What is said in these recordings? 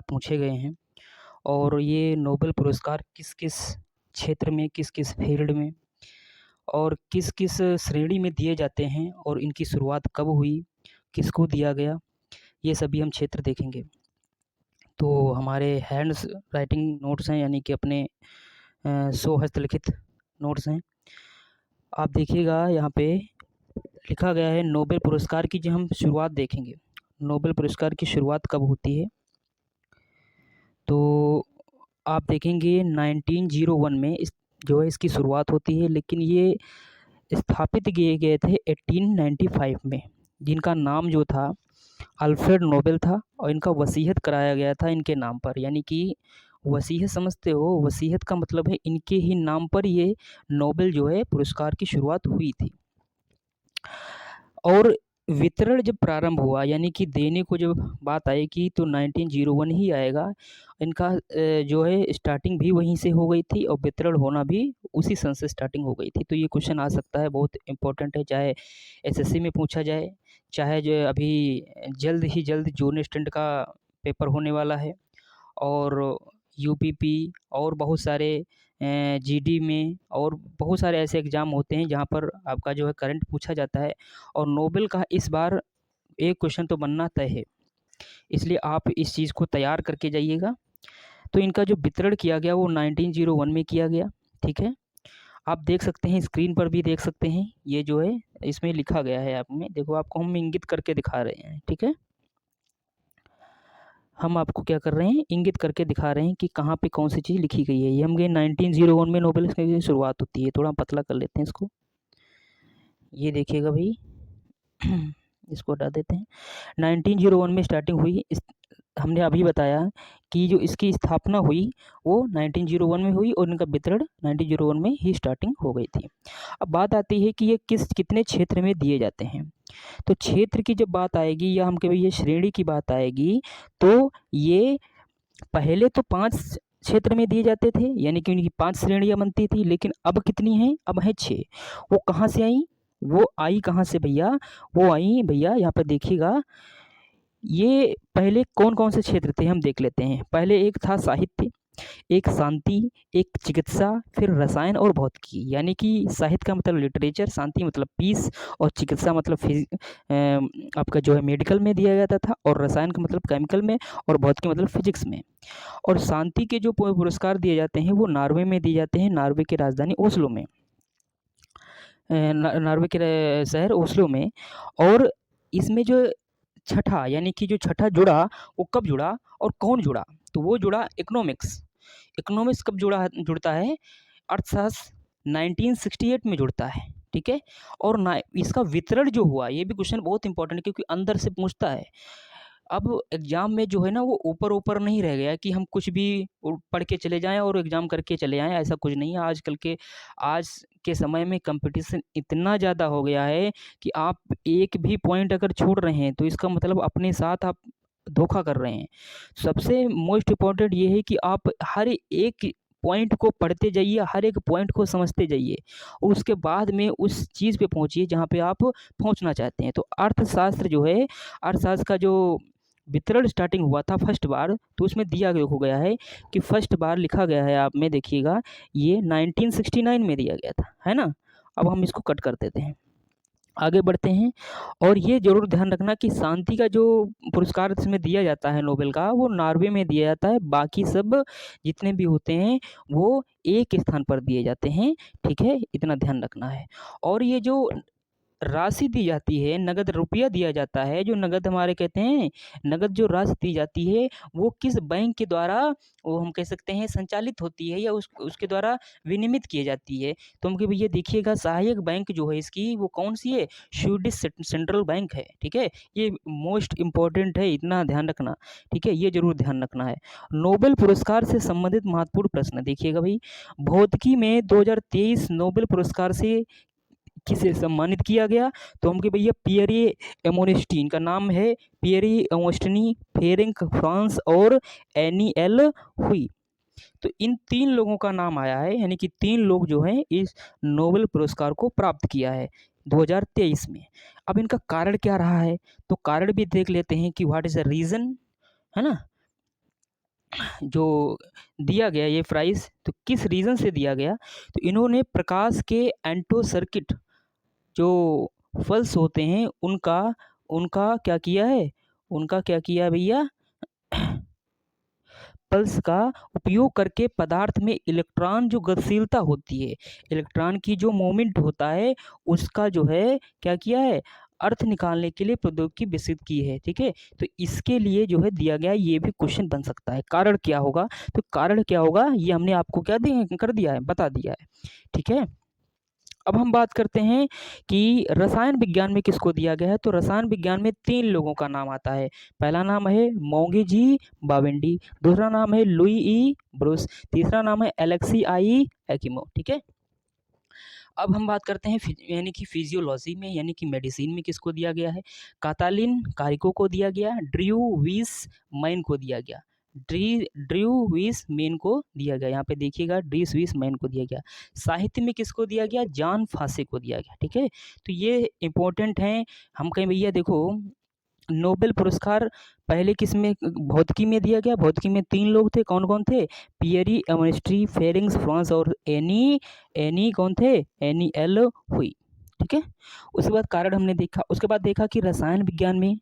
पूछे गए हैं और ये नोबेल पुरस्कार किस-किस क्षेत्र में, किस-किस फ़ील्ड में और किस-किस श्रेणी में दिए जाते हैं और इनकी शुरुआत कब हुई, किसको दिया गया, ये सभी हम क्षेत्र देखेंगे। तो हमारे हैंड्स राइटिंग नोट्स हैं यानी कि अपने स्वहस्तलिखित नोट्स हैं। आप देखिएगा यहाँ पे लिखा गया है नोबेल पुरस्कार की जो हम शुरुआत देखेंगे। नोबेल पुरस्कार की शुरुआत कब होती है? तो आप देखेंगे 1901 में इस जो है इसकी शुरुआत होती है, लेकिन ये स्थापित किए गए थे 1895 में, जिनका नाम जो था अल्फ्रेड नोबेल था और इनका वसीयत कराया गया था इनके नाम पर। यानी कि वसीयत समझते हो? वसीयत का मतलब है इनके ही नाम पर ये नोबेल जो है पुरस्कार की शुरुआत हुई थी। और वितरण जब प्रारंभ हुआ यानी कि देने को जब बात आएगी तो 1901 ही आएगा। इनका जो है स्टार्टिंग भी वहीं से हो गई थी और वितरण होना भी उसी सन से स्टार्टिंग हो गई थी। तो ये क्वेश्चन आ सकता है, बहुत इम्पोर्टेंट है, चाहे एसएससी में पूछा जाए, चाहे जो अभी जल्द ही जल्द जून स्टैंड का पेपर होने वाला है और यूपीपी और बहुत सारे जीडी में और बहुत सारे ऐसे एग्ज़ाम होते हैं जहाँ पर आपका जो है करंट पूछा जाता है और नोबेल का इस बार एक क्वेश्चन तो बनना तय है। इसलिए आप इस चीज़ को तैयार करके जाइएगा। तो इनका जो वितरण किया गया वो 1901 में किया गया, ठीक है? आप देख सकते हैं, स्क्रीन पर भी देख सकते हैं, ये जो है इसमें लिखा गया है, आप में देखो, आपको हम इंगित करके दिखा रहे हैं, ठीक है? हम आपको क्या कर रहे हैं, इंगित करके दिखा रहे हैं कि कहाँ पे कौन सी चीज़ लिखी गई है। ये हम गए 1901 में नोबेल की शुरुआत होती है। थोड़ा पतला कर लेते हैं इसको। ये देखिएगा भाई इसको हटा देते हैं। 1901 में स्टार्टिंग हुई। इस हमने अभी बताया कि जो इसकी स्थापना हुई वो 1901 में हुई और इनका वितरण 1901 में ही स्टार्टिंग हो गई थी। अब बात आती है कि ये कितने क्षेत्र में दिए जाते हैं। तो क्षेत्र की जब बात आएगी या हम कहें ये श्रेणी की बात आएगी, तो ये पहले तो 5 क्षेत्र में दिए जाते थे, यानी कि उनकी 5 श्रेणियाँ बनती थी, लेकिन अब कितनी हैं? अब हैं 6। वो कहाँ से आईं? वो आई कहाँ से भैया? वो आई भैया, यहाँ पर देखिएगा, ये पहले कौन-कौन से क्षेत्र थे हम देख लेते हैं। पहले एक था साहित्य, एक शांति, एक चिकित्सा, फिर रसायन और भौतिकी। यानी कि साहित्य का मतलब लिटरेचर, शांति मतलब पीस और चिकित्सा मतलब आपका जो है मेडिकल में दिया जाता था और रसायन का मतलब केमिकल में और भौतिकी मतलब फिजिक्स में। और शांति के जो पुरस्कार दिए जाते हैं वो नॉर्वे में दिए जाते हैं, नॉर्वे की राजधानी ओस्लो में। नॉर्वे के शहर ओस्लो में। और इसमें जो छठा यानी कि जो छठा जुड़ा, वो कब जुड़ा और कौन जुड़ा? तो वो जुड़ा इकोनॉमिक्स। इकोनॉमिक्स कब जुड़ता है? अर्थशास्त्र 1968 में जुड़ता है, ठीक है? और ना इसका वितरण जो हुआ, ये भी क्वेश्चन बहुत इंपॉर्टेंट है क्योंकि अंदर से पूछता है। अब एग्ज़ाम में जो है ना वो ऊपर-ऊपर नहीं रह गया कि हम कुछ भी पढ़ के चले जाएँ और एग्ज़ाम करके चले आएँ, ऐसा कुछ नहीं है। आज के समय में कॉम्पिटिशन इतना ज़्यादा हो गया है कि आप एक भी पॉइंट अगर छोड़ रहे हैं, तो इसका मतलब अपने साथ आप धोखा कर रहे हैं। सबसे मोस्ट इम्पोर्टेंट ये है कि आप हर एक पॉइंट को पढ़ते जाइए, हर एक पॉइंट को समझते जाइए और उसके बाद में उस चीज़ पे पहुँचिए जहाँ पे आप पहुँचना चाहते हैं। तो अर्थशास्त्र जो है, अर्थशास्त्र का जो वितरण स्टार्टिंग हुआ था फर्स्ट बार, तो उसमें दिया गया हो गया है कि फर्स्ट बार लिखा गया है, आप में देखिएगा, ये 1969 में दिया गया था, है ना? अब हम इसको कट कर देते हैं, आगे बढ़ते हैं। और ये ज़रूर ध्यान रखना कि शांति का जो पुरस्कार इसमें दिया जाता है नोबेल का, वो नॉर्वे में दिया जाता है, बाकी सब जितने भी होते हैं वो एक स्थान पर दिए जाते हैं, ठीक है? इतना ध्यान रखना है। और ये जो राशि दी जाती है, नगद रुपया दिया जाता है, जो नगद हमारे कहते हैं, नगद जो राशि दी जाती है, वो किस बैंक के द्वारा, वो हम कह सकते हैं, संचालित होती है या उसके द्वारा विनियमित की जाती है। तो हम कि भैया देखिएगा, सहायक बैंक जो है इसकी, वो कौन-सी है? स्वीडिश सेंट्रल बैंक है, ठीक है? ये मोस्ट इम्पोर्टेंट है, इतना ध्यान रखना, ठीक है? ये ज़रूर ध्यान रखना है। नोबेल पुरस्कार से संबंधित महत्वपूर्ण प्रश्न देखिएगा भई, भौतिकी में 2023 नोबेल पुरस्कार से किसे सम्मानित किया गया? तो हम कि भैया पियरे एमोनेस्टी, इनका नाम है पियरे एमोस्टनी, फेरेंक फ्रांस और एनी एल हुई। तो इन 3 लोगों का नाम आया है, यानी कि 3 लोग जो हैं इस नोबेल पुरस्कार को प्राप्त किया है 2023 में। अब इनका कारण क्या रहा है? तो कारण भी देख लेते हैं कि व्हाट इज़ द रीज़न, है ना? जो दिया गया ये प्राइज़, तो किस रीज़न से दिया गया? तो इन्होंने प्रकाश के एंटो सर्किट जो पल्स होते हैं उनका उनका क्या किया है? उनका क्या किया है भैया? पल्स का उपयोग करके पदार्थ में इलेक्ट्रॉन जो गतिशीलता होती है, इलेक्ट्रॉन की जो मूवमेंट होता है, उसका जो है क्या किया है? अर्थ निकालने के लिए प्रौद्योगिकी विकसित की है, ठीक है? तो इसके लिए जो है दिया गया है, ये भी क्वेश्चन बन सकता है। कारण क्या होगा? तो कारण क्या होगा? ये हमने आपको क्या दिया कर दिया है, बता दिया है, ठीक है? अब हम बात करते हैं कि रसायन विज्ञान में किसको दिया गया है, तो रसायन विज्ञान में 3 लोगों का नाम आता है। पहला नाम है मोंगी जी बावेंडी, दूसरा नाम है लुई ई ब्रूस, तीसरा नाम है एलेक्सी आई एकिमो, ठीक है? अब हम बात करते हैं यानी कि फिजियोलॉजी में यानी कि मेडिसिन में किसको दिया गया है? कातालिन कारिको को दिया गया, ड्रू वीस मैन को दिया गया। ड्रू वीस मैन को दिया गया, यहाँ पे देखिएगा ड्रीस वीस मैन को दिया गया। साहित्य में किसको दिया गया? जॉन फासे को दिया गया, ठीक है? तो ये इंपॉर्टेंट हैं। हम कहें भैया देखो नोबेल पुरस्कार पहले किस में भौतिकी में दिया गया? भौतिकी में 3 लोग थे, कौन-कौन थे? पियरी एमनेस्ट्री, फेरिंग्स फ्रांस और एनी एनी कौन थे? एनी एल हुई, ठीक है? उसके बाद कारण हमने देखा, उसके बाद देखा कि रसायन विज्ञान में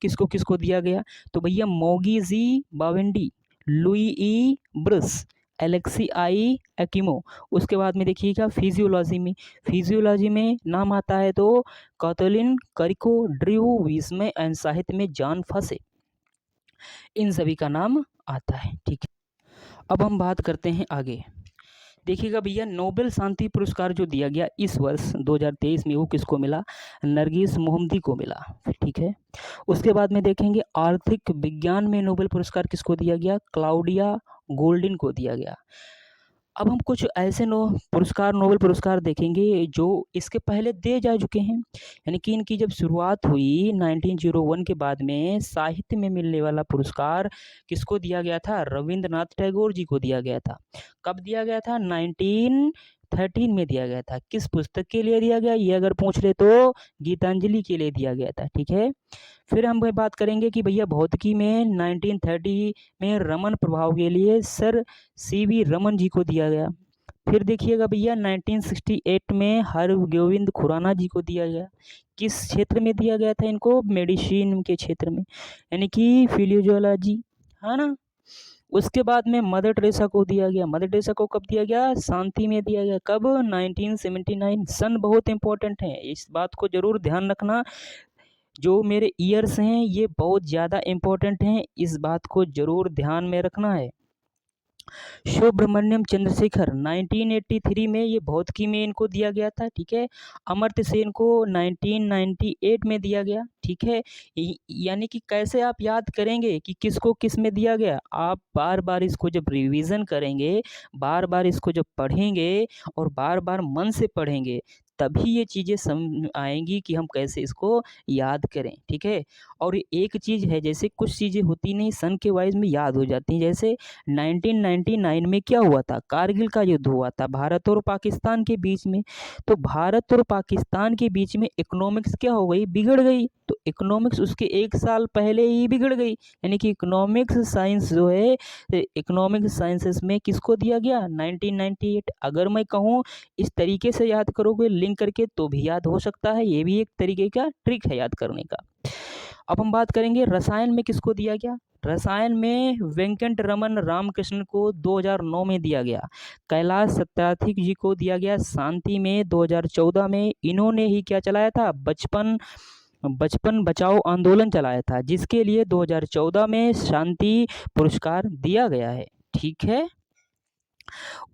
किसको-किसको दिया गया? तो भैया मोगी जी बावेंडी, लुई ई ब्रुस, एलेक्सी आई एकिमो। उसके बाद में देखिएगा फिजियोलॉजी में नाम आता है तो कातलिन करिको, ड्रू विस्मय एंड साहित्य में जॉन फसे। इन सभी का नाम आता है, ठीक है? अब हम बात करते हैं आगे। देखिएगा भैया नोबेल शांति पुरस्कार जो दिया गया इस वर्ष 2023 में वो किसको मिला? नरगिस मोहम्मदी को मिला, ठीक है? उसके बाद में देखेंगे आर्थिक विज्ञान में नोबेल पुरस्कार किसको दिया गया? क्लाउडिया गोल्डिन को दिया गया। अब हम कुछ ऐसे नोबेल पुरस्कार देखेंगे जो इसके पहले दे जा चुके हैं, यानी कि इनकी जब शुरुआत हुई 1901 के बाद में साहित्य में मिलने वाला पुरस्कार किसको दिया गया था? रविंद्रनाथ टैगोर जी को दिया गया था। कब दिया गया था? 1913 में दिया गया था। किस पुस्तक के लिए दिया गया? ये अगर पूछ ले तो गीतांजलि के लिए दिया गया था, ठीक है? फिर हम बात करेंगे कि भैया भौतिकी में 1930 में रमन प्रभाव के लिए सर सीवी रमन जी को दिया गया। फिर देखिएगा भैया 1968 में हरगोविंद खुराना जी को दिया गया। किस क्षेत्र में दिया गया था इनको? मेडिसिन के क्षेत्र में, यानी कि फिजियोलॉजी, है ना? उसके बाद में मदर टेरेसा को दिया गया। मदर टेरेसा को कब दिया गया? शांति में दिया गया। कब? 1979। सन बहुत इंपॉर्टेंट है, इस बात को जरूर ध्यान रखना। जो मेरे ईयर्स हैं ये बहुत ज़्यादा इम्पोर्टेंट हैं, इस बात को ज़रूर ध्यान में रखना है। सुब्रमण्यम चंद्रशेखर 1983 में ये भौतिकी में इनको दिया गया था, ठीक है? अमर्त्य सेन को 1998 में दिया गया, ठीक है? यानी कि कैसे आप याद करेंगे कि किसको किस में दिया गया? आप बार बार इसको जब रिवीजन करेंगे, बार बार इसको जब पढ़ेंगे और बार बार मन से पढ़ेंगे, तभी ये चीज़ें समझ आएंगी कि हम कैसे इसको याद करें, ठीक है? और एक चीज़ है, जैसे कुछ चीज़ें होती नहीं सन के वाइज में याद हो जाती हैं। जैसे 1999 में क्या हुआ था? कारगिल का युद्ध हुआ था भारत और पाकिस्तान के बीच में। तो भारत और पाकिस्तान के बीच में इकोनॉमिक्स क्या हो गई? बिगड़ गई। तो इकोनॉमिक्स उसके 1 साल पहले ही बिगड़ गई, यानी कि इकोनॉमिक्स साइंस जो है, इकोनॉमिक्स साइंसेस में किसको दिया गया? 1998। अगर मैं कहूँ इस तरीके से याद करोगे लिंक करके तो भी याद हो सकता है, ये भी एक तरीके का ट्रिक है याद करने का। अब हम बात करेंगे रसायन में किसको दिया गया? रसायन में वेंकट रमन रामकृष्ण को 2009 में दिया गया। कैलाश सत्यार्थी जी को दिया गया शांति में 2014 में। इन्होंने ही क्या चलाया था? बचपन बचपन बचाओ आंदोलन चलाया था, जिसके लिए 2014 में शांति पुरस्कार दिया गया है, ठीक है?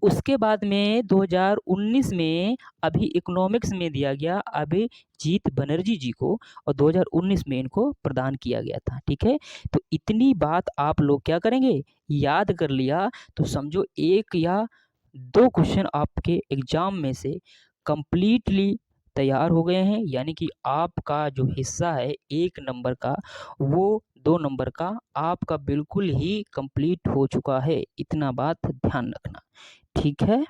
उसके बाद में 2019 में अभी इकोनॉमिक्स में दिया गया अभिजीत बनर्जी जी को, और 2019 में इनको प्रदान किया गया था, ठीक है? तो इतनी बात आप लोग क्या करेंगे? याद कर लिया तो समझो 1 या 2 क्वेश्चन आपके एग्जाम में से कंप्लीटली तैयार हो गए हैं, यानी कि आपका जो हिस्सा है 1 नंबर का, वो 2 नंबर का आपका बिल्कुल ही कंप्लीट हो चुका है। इतना बात ध्यान रखना, ठीक है?